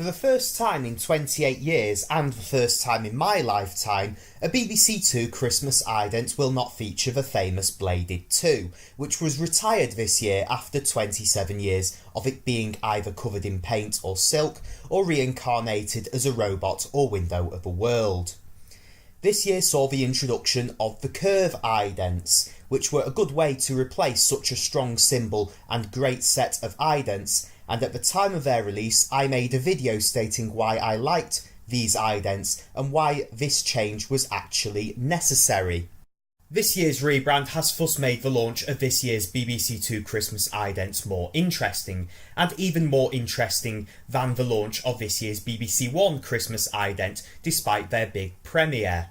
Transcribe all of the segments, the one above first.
For the first time in 28 years, and the first time in my lifetime, a BBC Two Christmas ident will not feature the famous Bladed 2, which was retired this year after 27 years of it being either covered in paint or silk, or reincarnated as a robot or window of a world. This year saw the introduction of the curve idents, which were a good way to replace such a strong symbol and great set of idents, and at the time of their release I made a video stating why I liked these idents and why this change was actually necessary. This year's rebrand has thus made the launch of this year's BBC Two Christmas idents more interesting, and even more interesting than the launch of this year's BBC One Christmas ident despite their big premiere.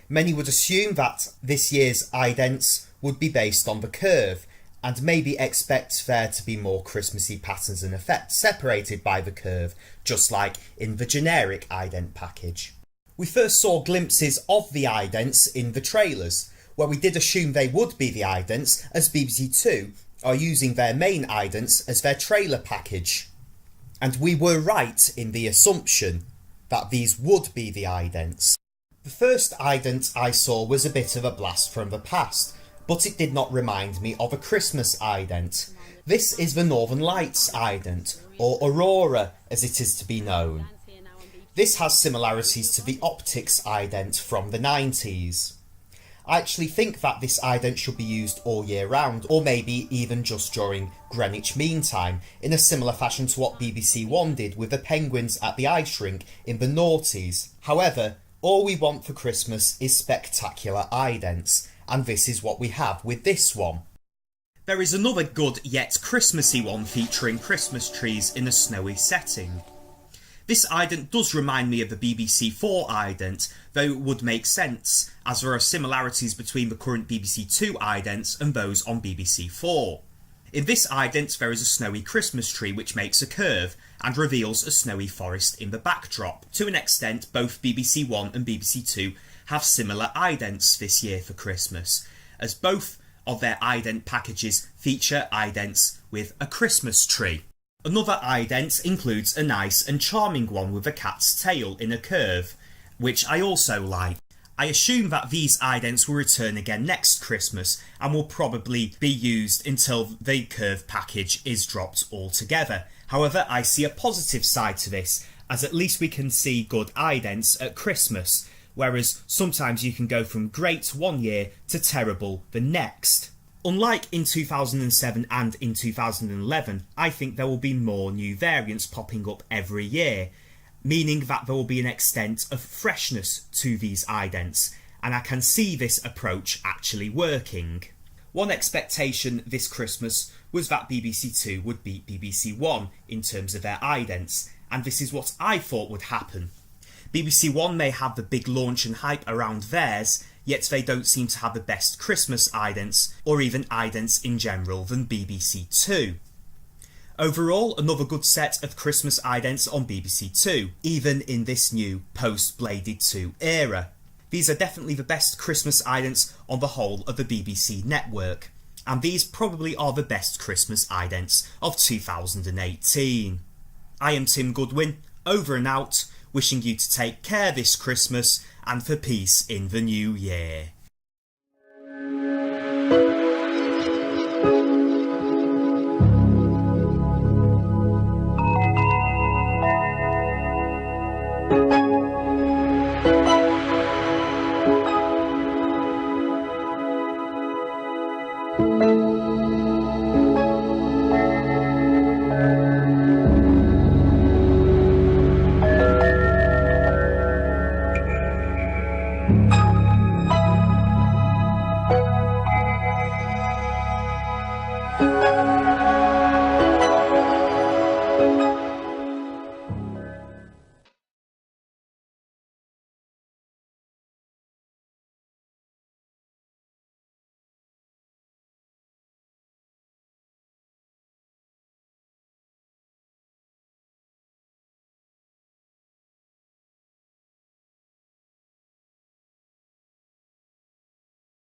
Many would assume that this year's idents would be based on the curve, and maybe expect there to be more Christmassy patterns and effects separated by the curve, just like in the generic ident package. We first saw glimpses of the idents in the trailers, where we did assume they would be the idents, as BBC Two are using their main idents as their trailer package. And we were right in the assumption that these would be the idents. The first ident I saw was a bit of a blast from the past, but it did not remind me of a Christmas ident. This is the Northern Lights ident, or Aurora as it is to be known. This has similarities to the Optics ident from the 90s. I actually think that this ident should be used all year round, or maybe even just during Greenwich Mean Time, in a similar fashion to what BBC One did with the penguins at the ice rink in the noughties. However, all we want for Christmas is spectacular idents, and this is what we have with this one. There is another good yet Christmassy one featuring Christmas trees in a snowy setting. This ident does remind me of the BBC Four ident, though it would make sense, as there are similarities between the current BBC Two idents and those on BBC Four. In this ident there is a snowy Christmas tree which makes a curve and reveals a snowy forest in the backdrop. To an extent, both BBC One and BBC Two have similar idents this year for Christmas, as both of their ident packages feature idents with a Christmas tree. Another ident includes a nice and charming one with a cat's tail in a curve, which I also like. I assume that these idents will return again next Christmas and will probably be used until the curve package is dropped altogether. However, I see a positive side to this, as at least we can see good idents at Christmas, whereas sometimes you can go from great one year to terrible the next. Unlike in 2007 and in 2011, I think there will be more new variants popping up every year, meaning that there will be an extent of freshness to these idents, and I can see this approach actually working. One expectation this Christmas was that BBC Two would beat BBC One in terms of their idents, and this is what I thought would happen. BBC One may have the big launch and hype around theirs, yet they don't seem to have the best Christmas idents, or even idents in general, than BBC Two. Overall, another good set of Christmas idents on BBC Two, even in this new post-Bladed 2 era. These are definitely the best Christmas idents on the whole of the BBC network, and these probably are the best Christmas idents of 2018. I am Tim Goodwin, over and out, wishing you to take care this Christmas and for peace in the new year.